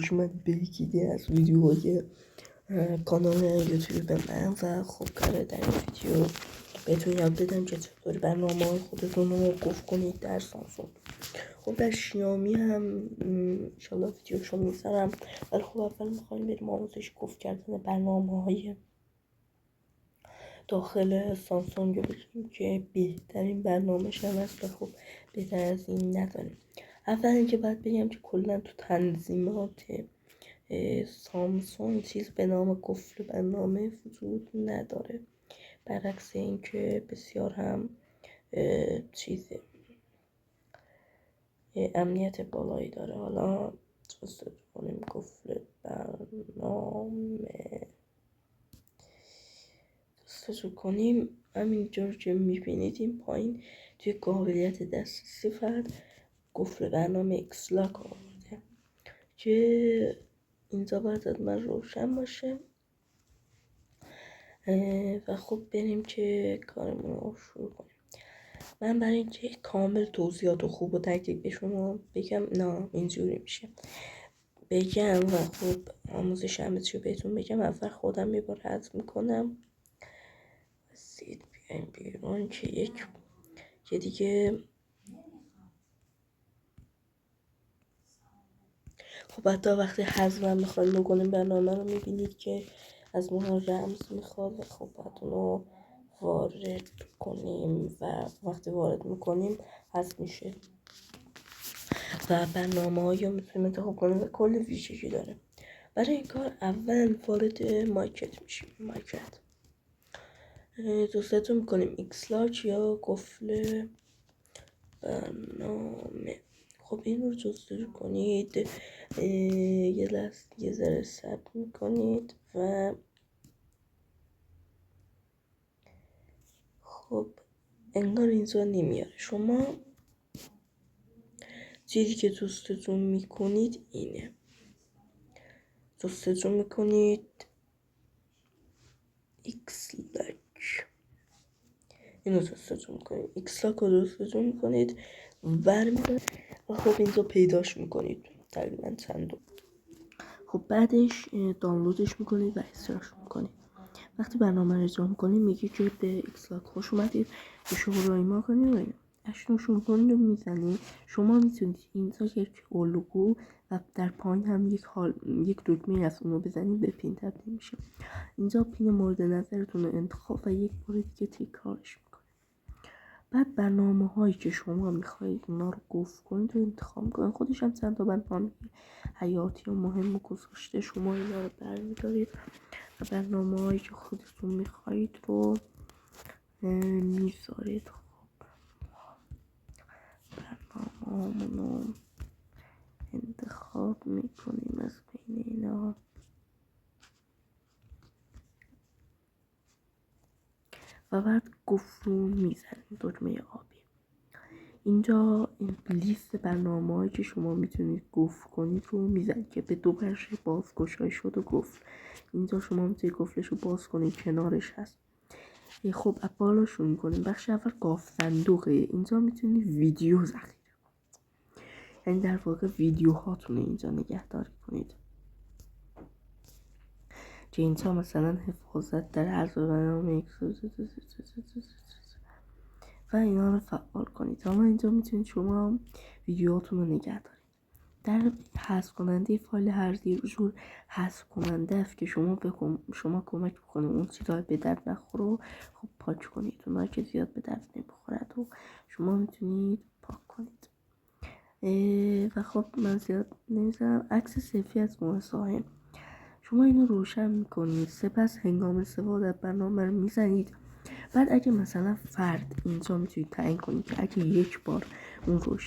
خوش اومدید به یکی دیگه از ویدیوهای کانال یوتیوب من. و خب قراره در این ویدیو بهتون یاد بدم که چطوری برنامه‌های خودتون رو قفل کنید در سامسونگ. خب در شیائومی هم انشالله ویدیوشو میذارم، ولی خب اول میخوایم بریم آموزش قفل کردن برنامه‌های داخل سامسونگ رو بگیم که بهترین برنامه‌ش هم هست. خب بهتر از این نداریم. اول اینکه باید بگم که کلا تو تنظیمات سامسونگ چیز به نام قفل برنامه وجود نداره، برعکس اینکه بسیار هم چیز امنیت بالایی داره. حالا جستجو کنیم قفل برنامه، جستجو کنیم همینجور که میبینید این پایین توی قابلیت دسترسی فقط قفل برنامه اکسلاک آورده که اینجا باید حتما روشن باشه. و خب بریم که کارمون رو شروع کنیم. من برای اینکه کامل توضیحات خوب و تکلیف به شما بگم، نه اینجوری میشه بگم و خب آموزش همه چی رو بهتون بگم، اول خودم یه بار حذف میکنم. سید بیایم بیرون که دیگه خب حتی وقتی حذفم میخوایم بکنیم برنامه رو میبینید که از ما رمز میخواد و خب باید اونو وارد کنیم و وقتی وارد میکنیم حذف میشه و برنامه هایی رو میتونیم انتخاب کنیم و کل ویژگی داره. برای این کار اول وارد مارکت میشیم. مارکت جستجو میکنیم ایکسلاک یا قفل برنامه. خب این رو جستجو کنید، یه ذره صبر میکنید و خب انگار اینجا نمیاره. شما چیزی که جستجو میکنید اینه، جستجو میکنید ایکسلاک، اینو جستجو میکنید، ایکسلاک رو جستجو میکنید برمیدارید و خب اینجا پیداش میکنید تقریبا چند. خب بعدش دانلودش میکنید و استراش میکنید. وقتی برنامه رو اجرا میکنید میگه که به ایکسلاک خوش اومدید، به شما رایما کنید و اینو اشتونشون کنید و میزنید. شما میتونید اینجا یک الگو و در پایین هم یک دکمه از اونو بزنید، به پین تبدیل میشه. اینجا پین مورد نظرتون رو انتخاب و یک بار دیگه تکرارش میکنید. بعد برنامه هایی که شما میخواهید اونا رو قفل کنید و انتخاب میکنید. خودش هم چند تا برنامه حیاتی و مهم و گذاشته، شما اینا رو برمیدارید و برنامه هایی که خودتون میخواهید رو میذارید. خب برنامه رو انتخاب میکنیم از بین اینا و بعد قفل رو میزنیم، دکمه آبی. اینجا این لیست برنامه‌هایی که شما میتونید قفل کنید رو میزنید که به دو بخش بازگشایی شد و قفل. اینجا شما میتونید قفلش رو باز کنید، کنارش هست. خب از بالا شروع میکنیم. بخش اول قاف صندوقه. اینجا میتونید ویدیو ذخیره کنید، یعنی در واقع ویدیوهاتون اینجا نگهداری کنید که اینجا مثلا حفاظت در هر برنامه و اینا رو فعال کنید. اما اینجا میتونید شما ویدیوهاتون رو نگه دارید. در حذف کننده فایل هر جور حذف کننده است که شما کمک بکنه اون چیزا به درد نخوره خب پاک کنید. اونایی که زیاد به درد نمیخورد و شما میتونید پاک کنید. و خب من زیاد نمیذارم. عکس سلفی از مصاحب شما اینو روشن میکنید، سپس هنگام استفاده از برنامه رو میزنید. بعد اگه مثلا فرد اینجا میتونید تعیین کنید که اگه یک بار اون رو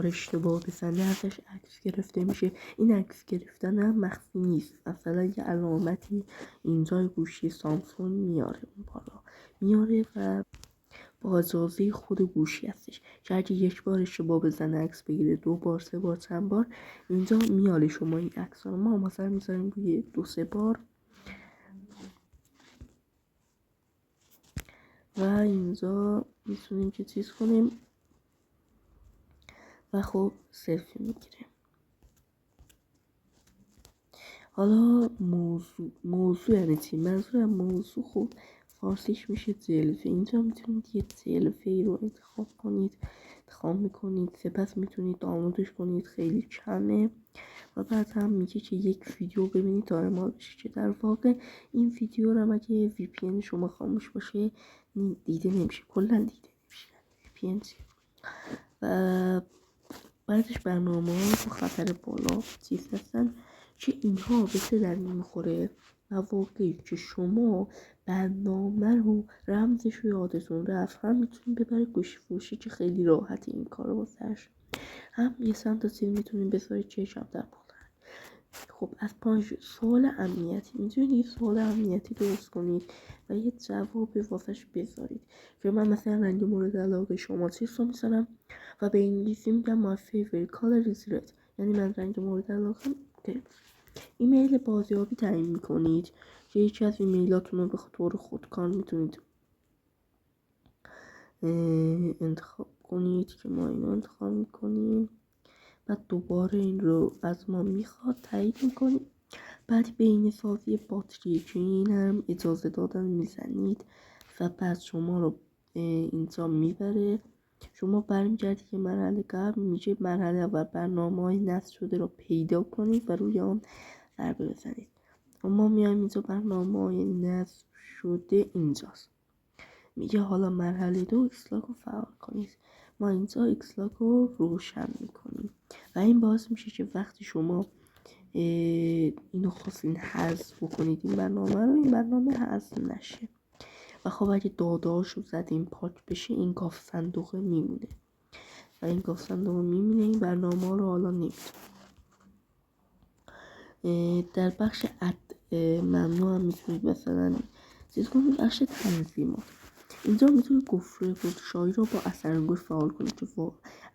اشتباه بزنه ازش عکس گرفته میشه. این عکس گرفتن هم مخفی نیست، مثلا یه علامتی اینجای گوشی سامسونگ میاره، اون بالا میاره و با اجازه خود گوشی هستش که اگه یک بار اشتباه بزنه عکس بگیره، دو بار، سه بار، چند بار اینجا میاره شما این عکس رو. ما مثلا میذاریم روی 2-3 بار و اینجا میتونیم که چیز کنیم و خب سلفی میگیریم. حالا موضوع یعنی چی؟ منظور موضوع خب فارسیش میشه جلوه. اینجا میتونید یه جلوه ای رو انتخاب میکنید، سپس میتونید دانلودش کنید، خیلی کمه و بعد هم میگه که یک ویدیو ببینید تا اعمال بشه، که در واقع این ویدیو رو اگه وی پی ان شما خاموش باشه دیده نمیشه، کلا دیده نمیشه. وی پی ان و بعدش برنامه‌ها تو خطر بالا چیز هستن که اینها به چه دلیل میخوره. واقعی که شما برنامه رو رمزش رو یادتون رفت، هم میتونید ببرید گوشی فروشی که خیلی راحت این کار رو واسش، هم یه سمت چیز میتونید بذارید چشم در بالا. خب از پنج سوال امنیتی میتونید سوال امنیتی درست کنید و یه جواب واسش بذارید که من مثلا رنگ مورد علاقه شما چیز رو میذارم و به انگلیسی میگم my favorite color is red، یعنی من رنگ مورد علاقه قرمز. ایمیل بازیابی تعیین میکنید که یکی از ایمیلاتون رو به طور خودکار میتونید انتخاب کنید که ما اینو انتخاب میکنیم. بعد دوباره این رو از ما میخواد تایید میکنیم. بعد بین سازی باتری که این هم اجازه دادن میزنید و بعد شما رو اینجا میبره. شما برمیگردید که مرحله قبل میشه مرحله اول برنامه های نصب شده رو پیدا کنید و روی آن ضربه بزنید. و ما میایم اینجا برنامه های نصب شده اینجاست. میگه حالا مرحله 2 ایکسلاک رو فعال کنید. ما اینجا ایکسلاک رو روشن میکنیم و این باعث میشه که وقتی شما اینو خواستین حذف بکنید این برنامه حذف نشه. و خب اگه داداشو زدیم پاک بشه این گاف صندوقه میمونه و این گاف صندوقه میمونه. این برنامه ها رو حالا نمیتونه. در بخش ممنوع هم میتونید مثلا چیز کنید. بخش تنظیمات اینجا میتونید گفره گشایی رو با اثر انگشت فعال کنید که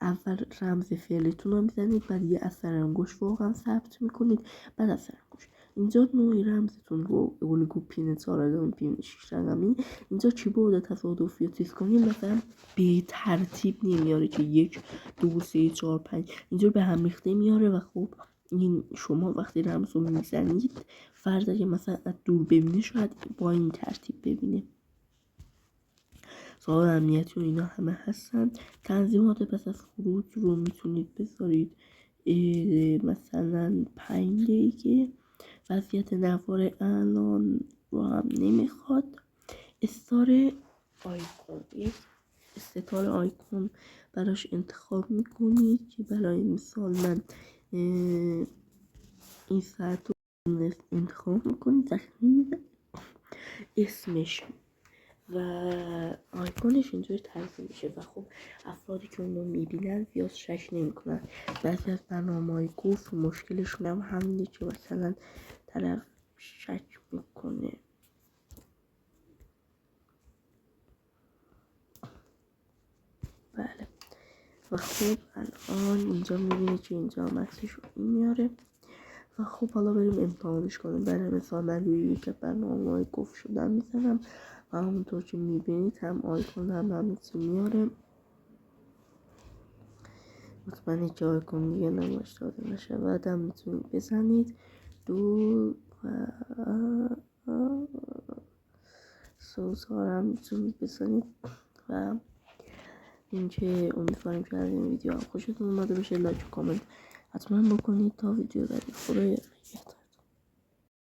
اول رمز فعلتون رو میزنید، بعد یه اثر انگشت واقعا ثبت میکنید، بعد اثر انگشت. اینجا نوعی رمزتون رو الگو پین 4 رقمی پین 6 رقمی. اینجا کیبورد تصادفی رو چیز کنید مثلا به ترتیب نمیاره که 1 2 3 4 5 اینجور به هم ریخته میاره و خب این شما وقتی رمز رو میزنید فرض اگه مثلا دور ببینه شاید با این ترتیب ببینه. سوال امنیتی و اینا همه هستن. تنظیمات پس از خروج رو میتونید بذارید مثلا 5 دقیقه. وضعیت نوار الان رو هم نمیخواد. استار آیکون براش انتخاب میکنید که برای مثال من این ساعت رو انتخاب میکنید اسمش و آیکونش اینجوری تنظیم میشه و خب افرادی که اون رو میبینن زیاد شک نمیکنن. بعضی از برنامه‌های گفت مشکلشون هم همینه که مثلا طرف شک میکنه. بله و خب الان اینجا میبینید که اینجا مکسش رو این میاره و خب حالا بریم امتحانش کنیم. برای مثال من روی یک برنامه‌های گفت شدن میزنم و همونطور که میبینید هم آیکون هم همینطور میاره. مطمئنه که آیکون دیگه نمایش داده نشه. بعد هم میتونید بزنید دور و سوزها هم میتونید بزنید و اینکه امیدوارم که از این ویدیو خوشتون اومده باشه. لایک و کامنت حتما بکنید تا ویدیو بعدی. خدا نگهدار.